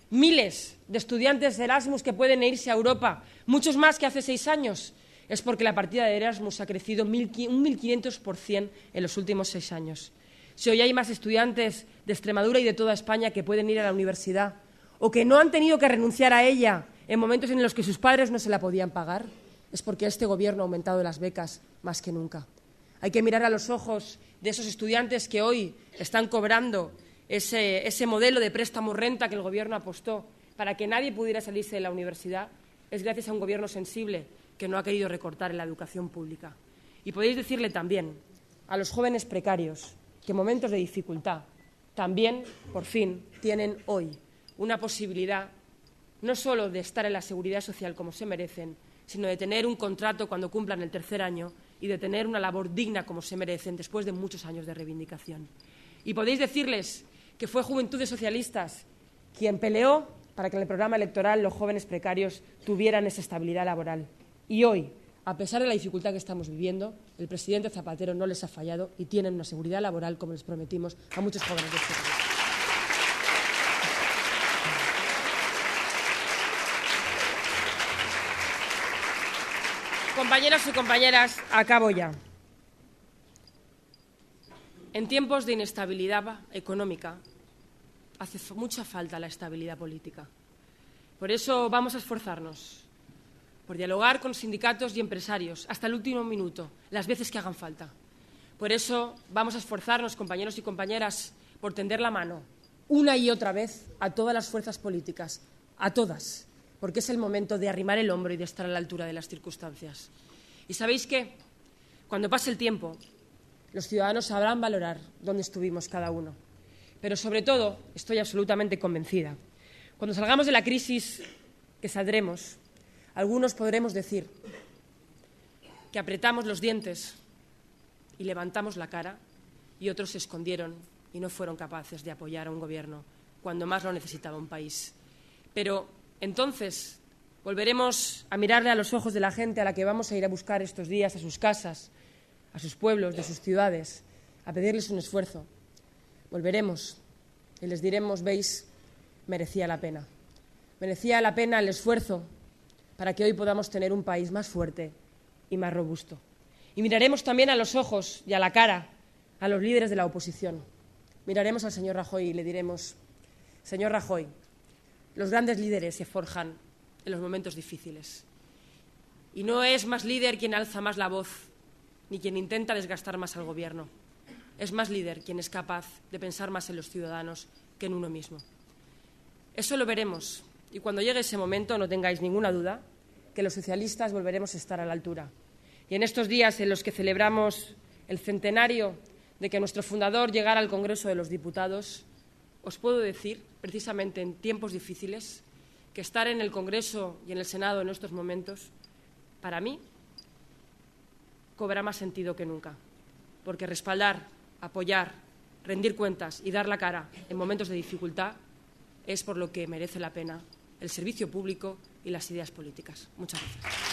S3: miles de estudiantes de Erasmus que pueden irse a Europa, muchos más que hace 6 años, es porque la partida de Erasmus ha crecido un 1.500% en los últimos 6 años. Si hoy hay más estudiantes de Extremadura y de toda España que pueden ir a la universidad o que no han tenido que renunciar a ella en momentos en los que sus padres no se la podían pagar, es porque este Gobierno ha aumentado las becas más que nunca. Hay que mirar a los ojos de esos estudiantes que hoy están cobrando ese modelo de préstamo renta que el Gobierno apostó para que nadie pudiera salirse de la universidad. Es gracias a un Gobierno sensible que no ha querido recortar en la educación pública. Y podéis decirle también a los jóvenes precarios que en momentos de dificultad también, por fin, tienen hoy una posibilidad no solo de estar en la seguridad social como se merecen, sino de tener un contrato cuando cumplan el tercer año y de tener una labor digna como se merecen después de muchos años de reivindicación. Y podéis decirles que fue Juventudes Socialistas quien peleó para que en el programa electoral los jóvenes precarios tuvieran esa estabilidad laboral. Y hoy, a pesar de la dificultad que estamos viviendo, el presidente Zapatero no les ha fallado y tienen una seguridad laboral como les prometimos a muchos jóvenes de este país. Compañeros y compañeras, acabo ya. En tiempos de inestabilidad económica hace mucha falta la estabilidad política. Por eso vamos a esforzarnos por dialogar con sindicatos y empresarios hasta el último minuto, las veces que hagan falta. Por eso vamos a esforzarnos, compañeros y compañeras, por tender la mano una y otra vez a todas las fuerzas políticas, a todas, porque es el momento de arrimar el hombro y de estar a la altura de las circunstancias. ¿Y sabéis qué? Cuando pase el tiempo, los ciudadanos sabrán valorar dónde estuvimos cada uno. Pero, sobre todo, estoy absolutamente convencida, cuando salgamos de la crisis que saldremos, algunos podremos decir que apretamos los dientes y levantamos la cara y otros se escondieron y no fueron capaces de apoyar a un gobierno cuando más lo necesitaba un país. Pero entonces volveremos a mirarle a los ojos de la gente a la que vamos a ir a buscar estos días a sus casas, a sus pueblos, de sus ciudades, a pedirles un esfuerzo. Volveremos y les diremos, veis, merecía la pena. Merecía la pena el esfuerzo para que hoy podamos tener un país más fuerte y más robusto. Y miraremos también a los ojos y a la cara a los líderes de la oposición. Miraremos al señor Rajoy y le diremos, señor Rajoy, los grandes líderes se forjan en los momentos difíciles. Y no es más líder quien alza más la voz, ni quien intenta desgastar más al gobierno. Es más líder quien es capaz de pensar más en los ciudadanos que en uno mismo. Eso lo veremos. Y cuando llegue ese momento, no tengáis ninguna duda que los socialistas volveremos a estar a la altura. Y en estos días en los que celebramos el centenario de que nuestro fundador llegara al Congreso de los Diputados, os puedo decir, precisamente en tiempos difíciles, que estar en el Congreso y en el Senado en estos momentos, para mí, cobra más sentido que nunca. Porque respaldar, apoyar, rendir cuentas y dar la cara en momentos de dificultad es por lo que merece la pena el servicio público y las ideas políticas. Muchas gracias.